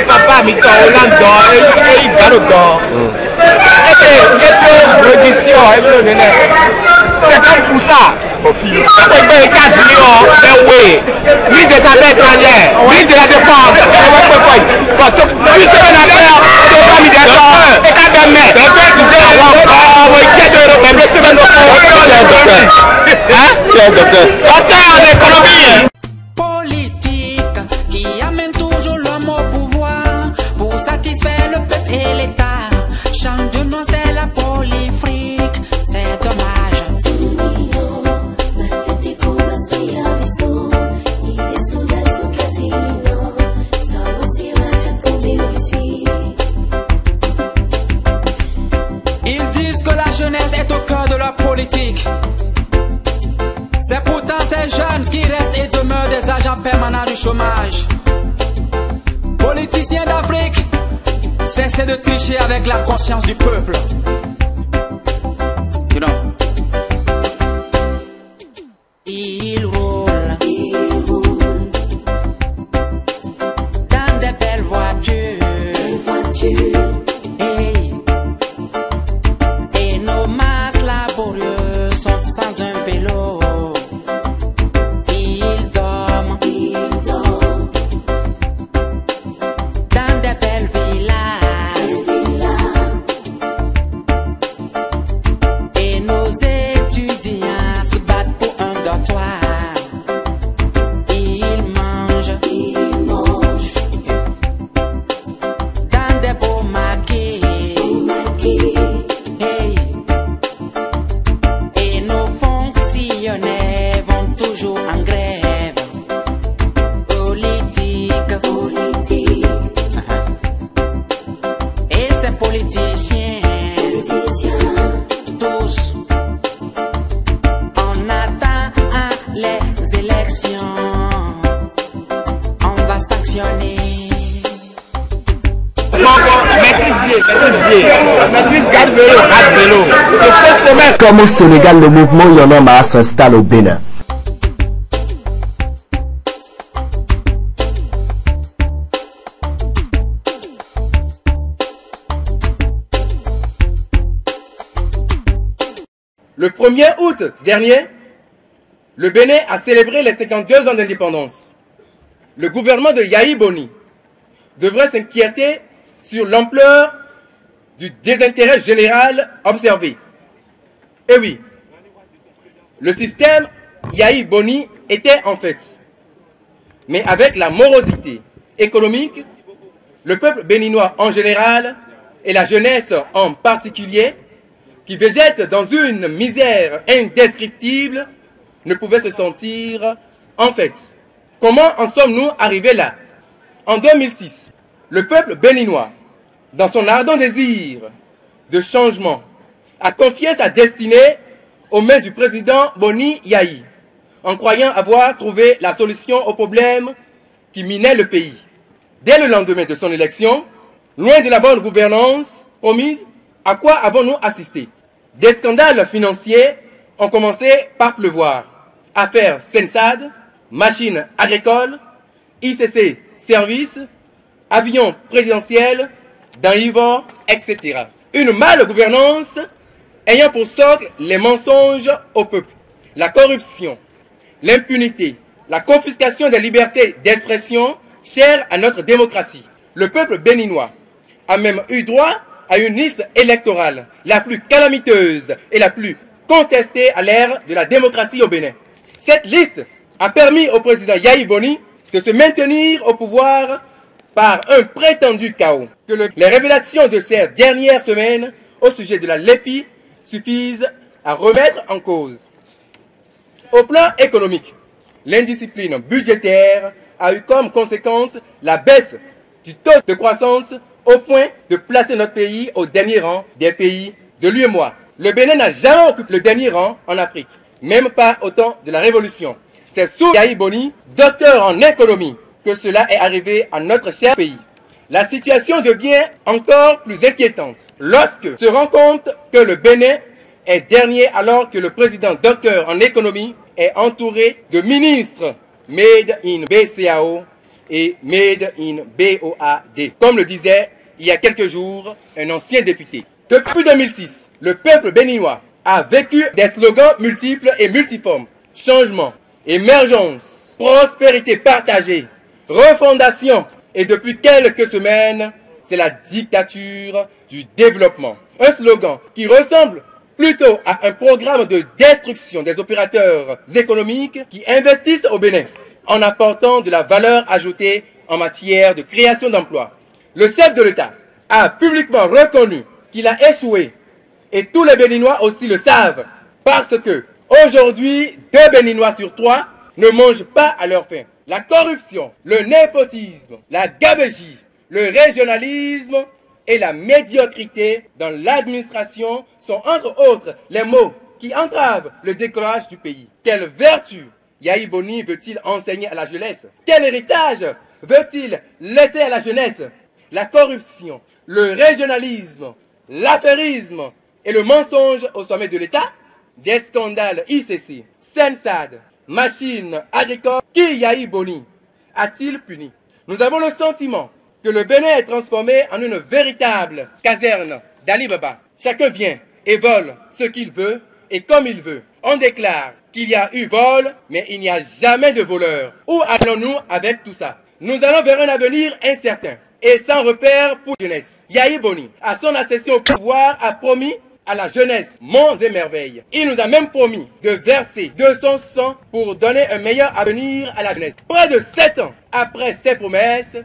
papa, mi Hollande, et il gagne dans. C'est comme pour ça. Quand on fait 4 millions, oui. Ministre des Affaires étrangères, ministre de la Défense, une semaine après, on va mis d'accord, et quand on met, docteur en économie. Politique qui amène toujours l'homme au pouvoir pour satisfaire le peuple et l'État. Change de nom, c'est la polyfrique, c'est dommage. Ils disent que la jeunesse est au cœur de la politique. C'est pourtant ces jeunes qui restent et demeurent des agents permanents du chômage. Politiciens d'Afrique, cessez de tricher avec la conscience du peuple. You know. Ils roulent dans des belles voitures. Hey. Et nos masses laborieux sont sans un vélo. Ils dorment dans des belles villas. Et nos étudiants se battent pour un dortoir. Ils mangent dans des beaux maquis. Hey. Et nos fonctionnaires vont toujours en grève. Politique. Et ces politiciens, tous, on attend les élections, on va sanctionner. Comme au Sénégal, le mouvement Y en a marre s'installe au Bénin. Le 1er août dernier, le Bénin a célébré les 52 ans d'indépendance. Le gouvernement de Yahi Boni devrait s'inquiéter sur l'ampleur du désintérêt général observé. Et oui, le système Yahi Boni était en fait, mais avec la morosité économique, le peuple béninois en général et la jeunesse en particulier, qui végète dans une misère indescriptible, ne pouvait se sentir en fait. Comment en sommes-nous arrivés là? En 2006, le peuple béninois, dans son ardent désir de changement, a confié sa destinée aux mains du président Boni Yahi, en croyant avoir trouvé la solution aux problèmes qui minaient le pays. Dès le lendemain de son élection, loin de la bonne gouvernance promise, à quoi avons-nous assisté? Des scandales financiers ont commencé par pleuvoir. Affaires Sensad, machines agricoles, ICC services, avions présidentiels, dans Ivor, etc. Une male gouvernance ayant pour socle les mensonges au peuple, la corruption, l'impunité, la confiscation des libertés d'expression chères à notre démocratie. Le peuple béninois a même eu droit à une liste électorale la plus calamiteuse et la plus contestée à l'ère de la démocratie au Bénin. Cette liste a permis au président Yahi Boni de se maintenir au pouvoir par un prétendu chaos. Que les révélations de ces dernières semaines au sujet de la LEPI suffisent à remettre en cause. Au plan économique, l'indiscipline budgétaire a eu comme conséquence la baisse du taux de croissance au point de placer notre pays au dernier rang des pays de l'UEMOA. Le Bénin n'a jamais occupé le dernier rang en Afrique, même pas au temps de la Révolution. C'est sous Yahi Boni, docteur en économie, que cela est arrivé à notre cher pays. La situation devient encore plus inquiétante lorsque se rend compte que le Bénin est dernier alors que le président docteur en économie est entouré de ministres made in BCAO et Made in BOAD, comme le disait il y a quelques jours un ancien député. Depuis 2006, le peuple béninois a vécu des slogans multiples et multiformes. Changement, émergence, prospérité partagée, refondation. Et depuis quelques semaines, c'est la dictature du développement. Un slogan qui ressemble plutôt à un programme de destruction des opérateurs économiques qui investissent au Bénin en apportant de la valeur ajoutée en matière de création d'emplois. Le chef de l'État a publiquement reconnu qu'il a échoué et tous les Béninois aussi le savent parce que aujourd'hui, 2 Béninois sur 3 ne mangent pas à leur faim. La corruption, le népotisme, la gabegie, le régionalisme et la médiocrité dans l'administration sont entre autres les mots qui entravent le décollage du pays. Quelle vertu Yahi Boni veut-il enseigner à la jeunesse? Quel héritage veut-il laisser à la jeunesse? La corruption, le régionalisme, l'affairisme et le mensonge au sommet de l'État? Des scandales ICC, Sensad, machines agricoles, qui Yahi Boni a-t-il puni? Nous avons le sentiment que le Bénin est transformé en une véritable caserne d'Ali Baba. Chacun vient et vole ce qu'il veut et comme il veut. On déclare qu'il y a eu vol, mais il n'y a jamais de voleur. Où allons-nous avec tout ça? Nous allons vers un avenir incertain et sans repère pour la jeunesse. Yahi Boni, à son accession au pouvoir, a promis à la jeunesse monts et merveilles. Il nous a même promis de verser de son sang pour donner un meilleur avenir à la jeunesse. Près de 7 ans après ces promesses,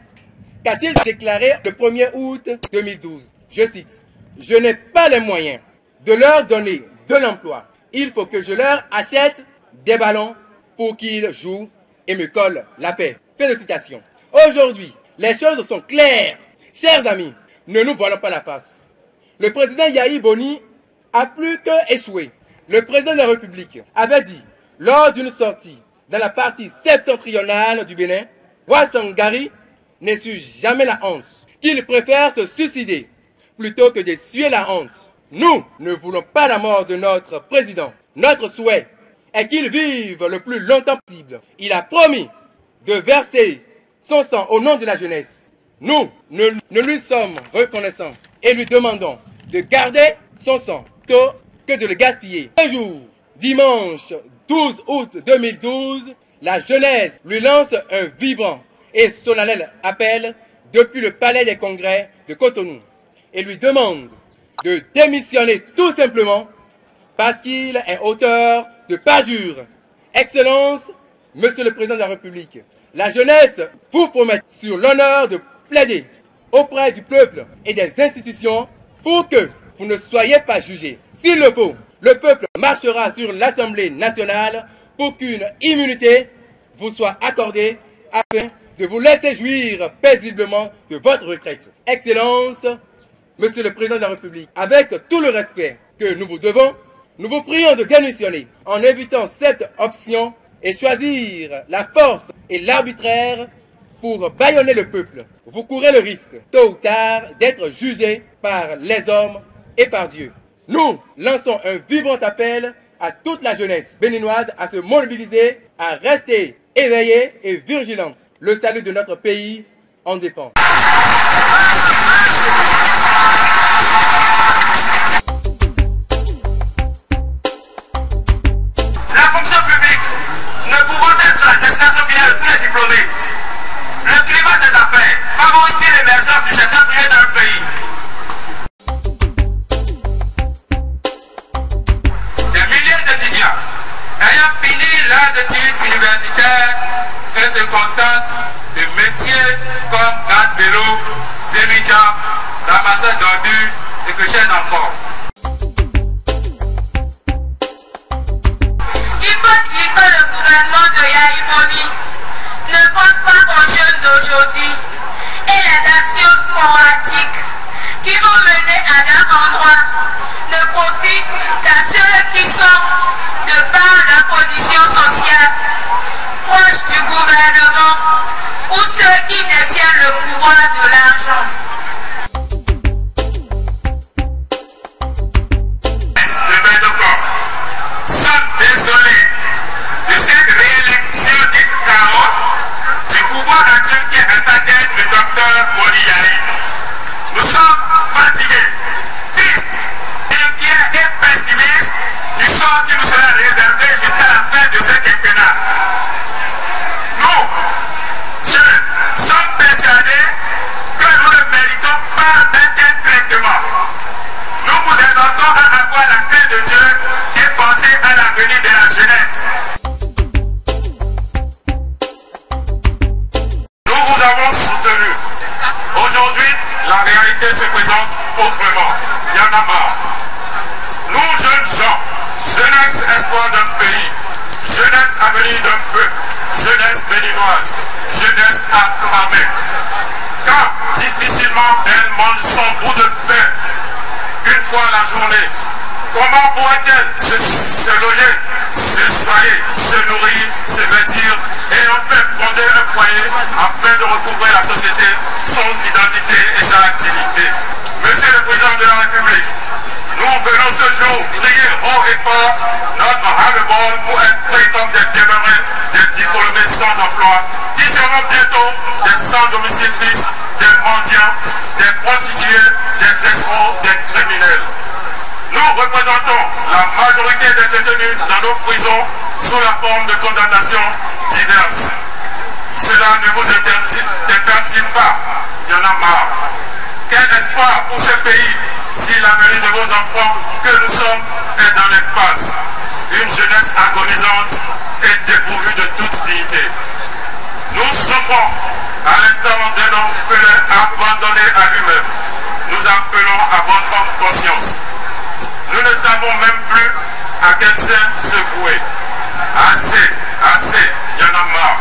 qu'a-t-il déclaré le 1er août 2012? Je cite, « Je n'ai pas les moyens de leur donner de l'emploi. Il faut que je leur achète des ballons pour qu'ils jouent et me collent la paix. » Fin de citation. Aujourd'hui, les choses sont claires. Chers amis, ne nous voilons pas la face. Le président Yahi Boni a plus que échoué. Le président de la République avait dit, lors d'une sortie dans la partie septentrionale du Bénin, Ouassangari n'essuie jamais la honte, qu'il préfère se suicider plutôt que d'essuyer la honte. Nous ne voulons pas la mort de notre président. Notre souhait est qu'il vive le plus longtemps possible. Il a promis de verser son sang au nom de la jeunesse. Nous ne lui sommes reconnaissants et lui demandons de garder son sang plutôt que de le gaspiller. Un jour, dimanche 12 août 2012, la jeunesse lui lance un vibrant et solennel appel depuis le palais des congrès de Cotonou et lui demande de démissionner tout simplement parce qu'il est auteur de parjure. Excellence, Monsieur le Président de la République, la jeunesse vous promet sur l'honneur de plaider auprès du peuple et des institutions pour que vous ne soyez pas jugés. S'il le faut, le peuple marchera sur l'Assemblée nationale pour qu'une immunité vous soit accordée afin de vous laisser jouir paisiblement de votre retraite. Excellence, Monsieur le Président de la République, avec tout le respect que nous vous devons, nous vous prions de démissionner en évitant cette option et choisir la force et l'arbitraire pour bâillonner le peuple. Vous courez le risque, tôt ou tard, d'être jugé par les hommes et par Dieu. Nous lançons un vibrant appel à toute la jeunesse béninoise à se mobiliser, à rester éveillée et vigilante. Le salut de notre pays en dépend. La fonction publique ne pouvant être la destination finale de tous les diplômés, le climat des affaires favorise l'émergence du secteur privé dans le pays. Des milliers d'étudiants ayant fini leurs études universitaires et se contentent de métiers comme garde-vélo, sémidian, ramasseur d'ordures et que chaise en forte. Il faut dire que le gouvernement de Yahi Boni ne pense pas aux jeunes d'aujourd'hui et les actions sporadiques qui vont mener à leur endroit ne profitent qu'à ceux qui sont, de par leur position sociale, proches du gouvernement ou ceux qui détiennent le pouvoir de l'argent. Sommes désolés de cette réélection dite carotte du pouvoir actuel qui est à sa tête, le docteur Boni Yahi. Nous sommes fatigués, tristes, inquiets et pessimistes du sort qui nous sera réservé jusqu'à la fin de ce quinquennat. Nous, jeunes, sommes persuadés que nous ne méritons pas d'un tel traitement. Nous vous exhortons à avoir la crainte de Dieu et penser à l'avenir de la jeunesse. Nous vous avons soutenu. Aujourd'hui, la réalité se présente autrement. Il y en a marre. Nous, jeunes gens, jeunesse espoir d'un pays, jeunesse avenir d'un peuple, jeunesse béninoise, jeunesse affamée. Quand difficilement elle mange son bout de pain une fois la journée, comment pourrait-elle se loger, se soigner, se nourrir, se vêtir et enfin fonder un foyer afin de recouvrer la société, son identité et sa dignité? Monsieur le Président de la République, nous venons ce jour prier haut et fort notre ras-le-bol pour être pris comme des demeurés, des diplômés sans emploi, qui seront bientôt des sans domicile fixe, des mendiants, des prostituées, des escrocs, des criminels. Nous représentons la majorité des détenus dans nos prisons sous la forme de condamnations diverses. Cela ne vous interdit pas, il y en a marre. Quel espoir pour ce pays si l'avenir de vos enfants que nous sommes est dans l'impasse? Une jeunesse agonisante et dépourvue de toute dignité. Nous souffrons à l'instant d'un orphelin abandonné à lui-même. Nous appelons à votre conscience. Nous ne savons même plus à quel sein se vouer. Assez, assez, il y en a marre.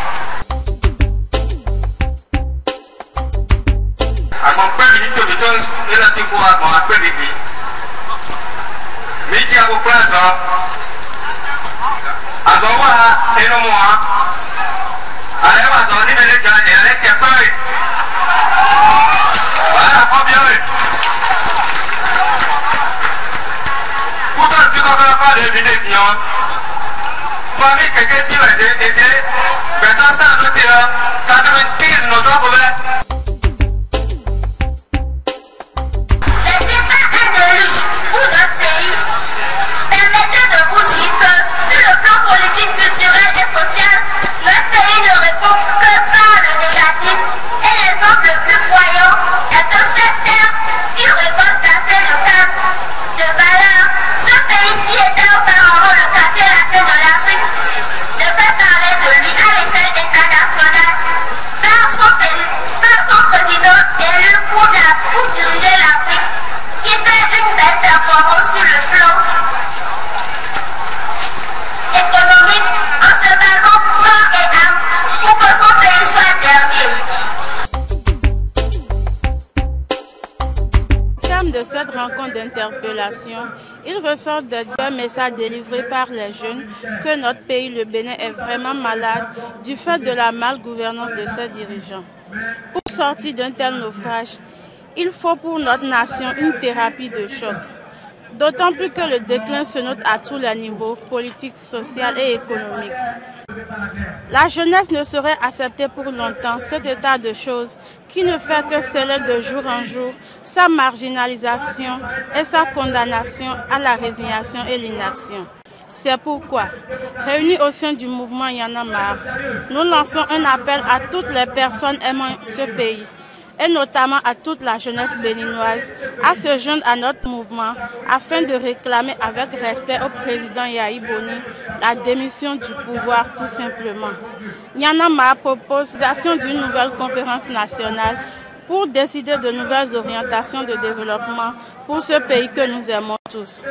Famille quelqu'un qui va essayer, maintenant ça a noté 90 notre gouvernement. De cette rencontre d'interpellation, il ressort de divers messages délivrés par les jeunes que notre pays, le Bénin, est vraiment malade du fait de la malgouvernance de ses dirigeants. Pour sortir d'un tel naufrage, il faut pour notre nation une thérapie de choc. D'autant plus que le déclin se note à tous les niveaux, politiques, social et économiques. La jeunesse ne saurait accepter pour longtemps cet état de choses qui ne fait que sceller de jour en jour sa marginalisation et sa condamnation à la résignation et l'inaction. C'est pourquoi, réunis au sein du mouvement Y en a marre, nous lançons un appel à toutes les personnes aimant ce pays, et notamment à toute la jeunesse béninoise, à se joindre à notre mouvement afin de réclamer avec respect au président Yahi Boni la démission du pouvoir tout simplement. Y en a marre propose l'organisation d'une nouvelle conférence nationale pour décider de nouvelles orientations de développement pour ce pays que nous aimons tous.